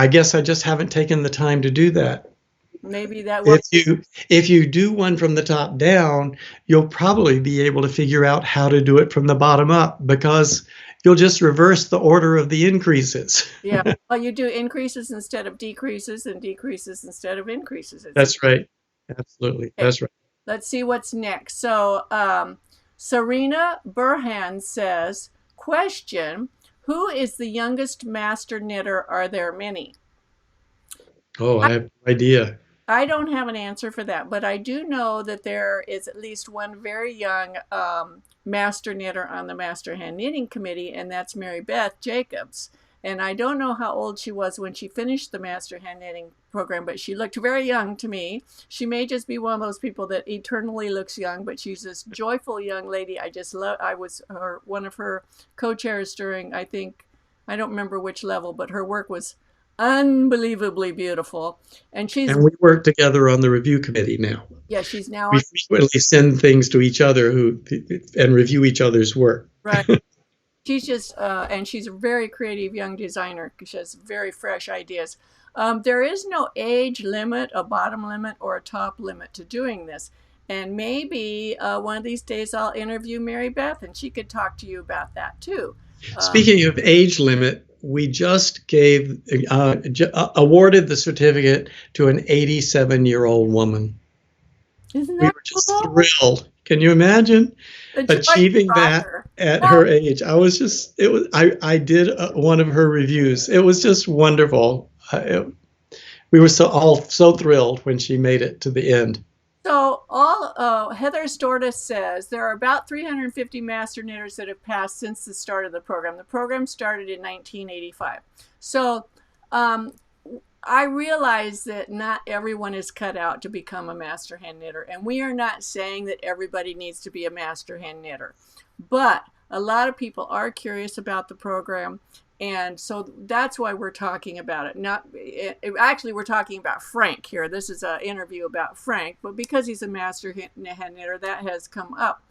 guess I just haven't taken the time to do that. Maybe that was. If you do one from the top down, you'll probably be able to figure out how to do it from the bottom up because you'll just reverse the order of the increases. Yeah. Well, you do increases instead of decreases and decreases instead of increases. That's right. Absolutely. Okay. That's right. Let's see what's next. So Serena Burhan says, question, who is the youngest master knitter? Are there many? Oh, I have no idea. I don't have an answer for that, but I do know that there is at least one very young master knitter on the Master Hand Knitting Committee, and that's Mary Beth Jacobs. And I don't know how old she was when she finished the Master Hand Knitting program, but she looked very young to me. She may just be one of those people that eternally looks young, but she's this joyful young lady. I just love. I was one of her co-chairs during, I don't remember which level, but her work was unbelievably beautiful. And we work together on the review committee now. Yeah, she's now. We frequently send things to each other and review each other's work. Right. She's just, and she's a very creative young designer. She has very fresh ideas. There is no age limit, a bottom limit, or a top limit to doing this. And maybe one of these days I'll interview Mary Beth and she could talk to you about that too. Speaking of age limit, we just awarded the certificate to an 87-year-old woman. Isn't that we were just thrilled. Can you imagine achieving that at her age? I did one of her reviews. It was just wonderful. We were so thrilled when she made it to the end. So Heather Stortis says there are about 350 master knitters that have passed since the start of the program. The program started in 1985. So I realize that not everyone is cut out to become a master hand knitter, and we are not saying that everybody needs to be a master hand knitter, but a lot of people are curious about the program, and so that's why we're talking about it. Actually, we're talking about Frank here. This is an interview about Frank, but because he's a master hand knitter, that has come up.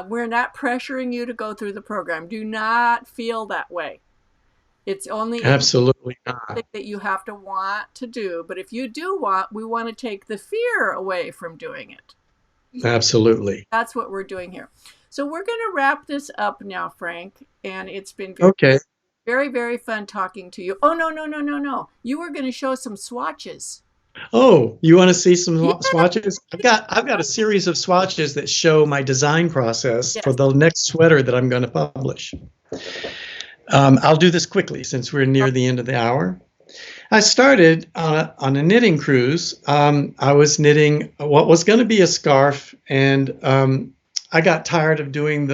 We're not pressuring you to go through the program. Do not feel that way. It's only absolutely not that you have to want to do. But if you do we want to take the fear away from doing it. Absolutely. That's what we're doing here. So we're going to wrap this up now, Frank. And it's been very, very fun talking to you. Oh, no. You were going to show some swatches. Oh, you want to see some swatches? I've got a series of swatches that show my design process for the next sweater that I'm going to publish. I'll do this quickly since we're near the end of the hour. I started on a knitting cruise. I was knitting what was going to be a scarf, and I got tired of doing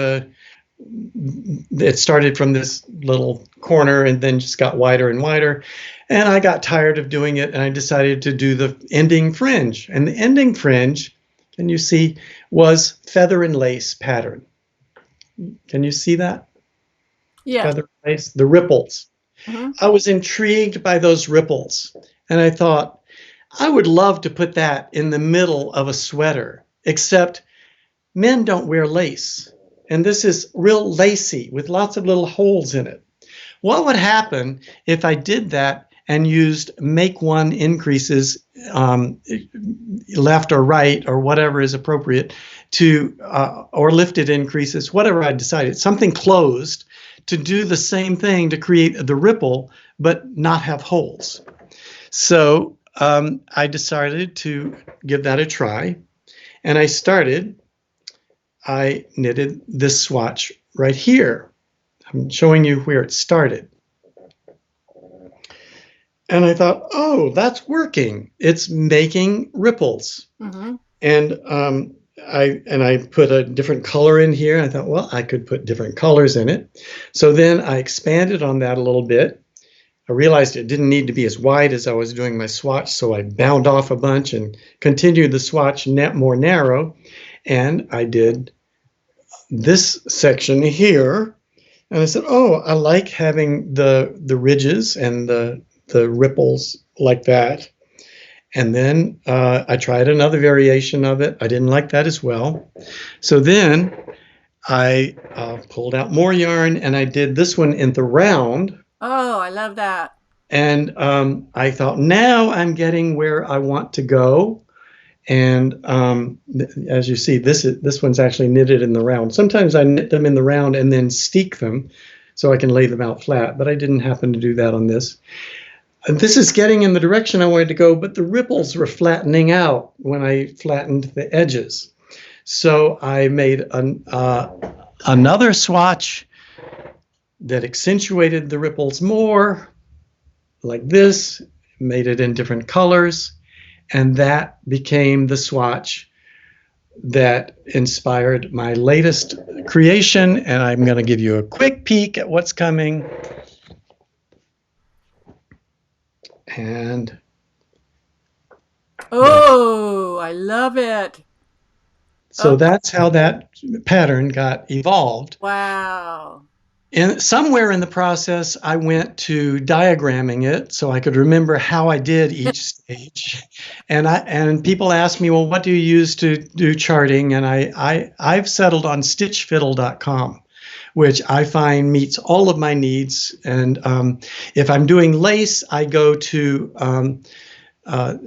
it started from this little corner and then just got wider and wider. And I got tired of doing it, and I decided to do the ending fringe. And the ending fringe, can you see, was feather and lace pattern. Can you see that? Yeah. Feather lace, the ripples. I was intrigued by those ripples, And I thought, I would love to put that in the middle of a sweater, except men don't wear lace. And this is real lacy with lots of little holes in it. What would happen if I did that and used make one increases, left or right or whatever is appropriate, to or lifted increases, whatever I decided, something closed to do the same thing to create the ripple but not have holes. So I decided to give that a try, and I knitted this swatch right here. I'm showing you where it started. And I thought, oh, that's working. It's making ripples. Mm-hmm. And I put a different color in here. I thought, well, I could put different colors in it. So then I expanded on that a little bit. I realized it didn't need to be as wide as I was doing my swatch, so I bound off a bunch and continued the swatch more narrow. And I did this section here. And I said, oh, I like having the ridges and the ripples like that. And then I tried another variation of it. I didn't like that as well. So then I pulled out more yarn, and I did this one in the round. Oh, I love that. And I thought, now I'm getting where I want to go. And as you see, this one's actually knitted in the round. Sometimes I knit them in the round and then steek them so I can lay them out flat, but I didn't happen to do that on this. This is getting in the direction I wanted to go, but the ripples were flattening out when I flattened the edges. So I made another swatch that accentuated the ripples more, like this, made it in different colors, and that became the swatch that inspired my latest creation. And I'm going to give you a quick peek at what's coming. And oh, I love it. So that's how that pattern got evolved. Wow. And somewhere in the process, I went to diagramming it so I could remember how I did each stage. And people ask me, well, what do you use to do charting? And I've settled on stitchfiddle.com, which I find meets all of my needs. And if I'm doing lace, I go to what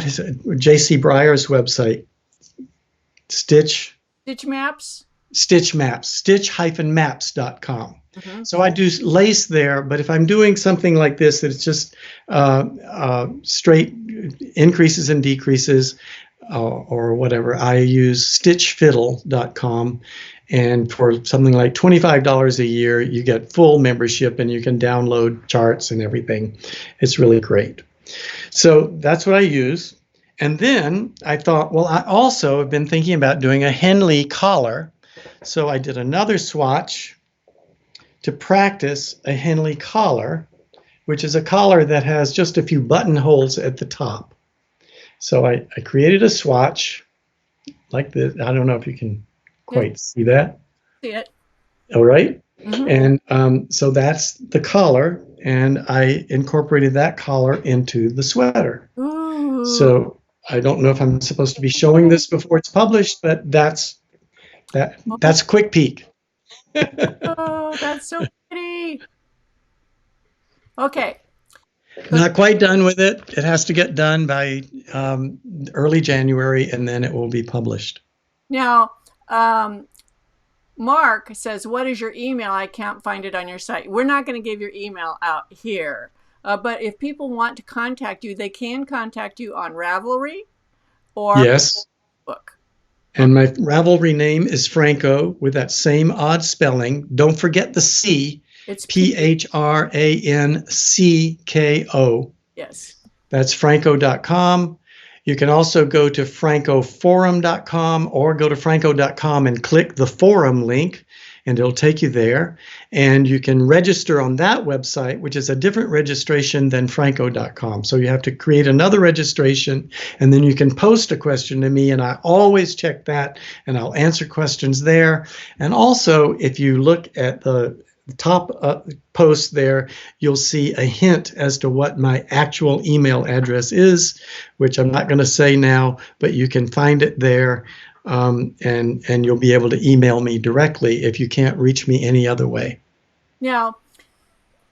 is it? J.C. Breyer's website, Stitch Maps. Stitch Maps, stitch-maps.com. Mm-hmm. So I do lace there, but if I'm doing something like this, that it's just straight increases and decreases or whatever, I use stitchfiddle.com. And for something like $25 a year, you get full membership and you can download charts and everything. It's really great. So that's what I use. And then I thought, well, I also have been thinking about doing a Henley collar. So I did another swatch to practice a Henley collar, which is a collar that has just a few buttonholes at the top. So I created a swatch like this. I don't know if you can quite see that. See it. All right. Mm-hmm. And so that's the collar, and I incorporated that collar into the sweater. Ooh. So I don't know if I'm supposed to be showing this before it's published, but that's a quick peek. Oh, that's so pretty. Okay. Not quite done with it. It has to get done by early January, and then it will be published. Now, Mark says, what is your email? I can't find it on your site. We're not going to give your email out here. But if people want to contact you, they can contact you on Ravelry or yes. Facebook. And my Ravelry name is Franco with that same odd spelling. Don't forget the C. It's PHRANCKO. Yes. That's franco.com. You can also go to francoforum.com or go to franco.com and click the forum link, and it'll take you there. And you can register on that website, which is a different registration than franco.com. So you have to create another registration, and then you can post a question to me, and I always check that, and I'll answer questions there. And also, if you look at the top post there, you'll see a hint as to what my actual email address is, which I'm not going to say now, but you can find it there, and you'll be able to email me directly if you can't reach me any other way. Now,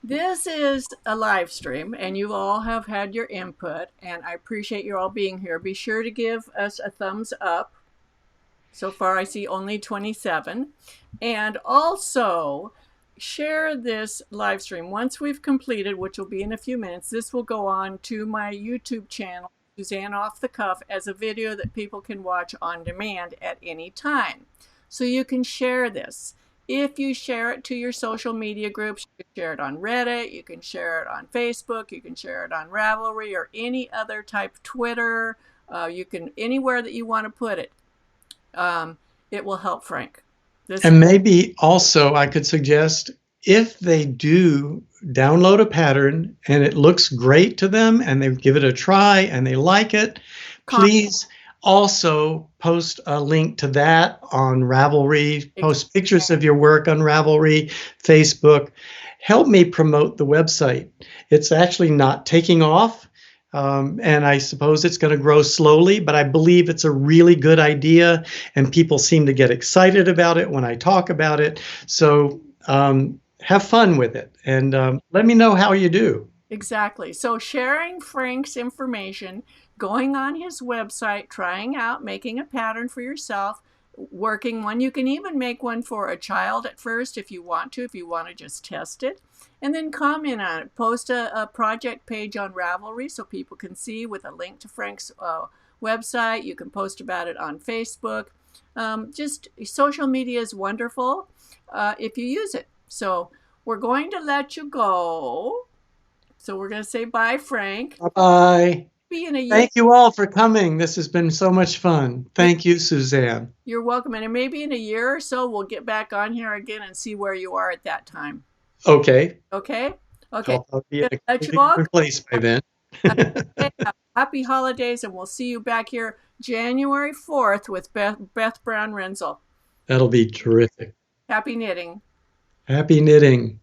this is a live stream, and you all have had your input, and I appreciate you all being here. Be sure to give us a thumbs up. So far, I see only 27. And also, share this live stream. Once we've completed, which will be in a few minutes, this will go on to my YouTube channel, Suzanne Off the Cuff, as a video that people can watch on demand at any time. So you can share this. If you share it to your social media groups, you can share it on Reddit, you can share it on Facebook, you can share it on Ravelry or any other type, Twitter, you can, anywhere that you want to put it. It will help Frank. And maybe also I could suggest, if they do download a pattern and it looks great to them and they give it a try and they like it, please also post a link to that on Ravelry, post pictures of your work on Ravelry, Facebook. Help me promote the website. It's actually not taking off. And I suppose it's going to grow slowly, but I believe it's a really good idea, and people seem to get excited about it when I talk about it. So have fun with it, and let me know how you do. Exactly. So sharing Frank's information, going on his website, trying out, making a pattern for yourself, working one. You can even make one for a child at first if you want to just test it. And then comment on it. Post a project page on Ravelry so people can see, with a link to Frank's website. You can post about it on Facebook. Just social media is wonderful if you use it. So we're going to let you go. So we're going to say bye, Frank. Bye. Thank you all for coming. This has been so much fun. Thank you, Suzanne. You're welcome. And maybe in a year or so, we'll get back on here again and see where you are at that time. Okay. Okay. I'll be in a different place by then. Happy holidays, and we'll see you back here January 4th with Beth Brown Renzel. That'll be terrific. Happy knitting. Happy knitting.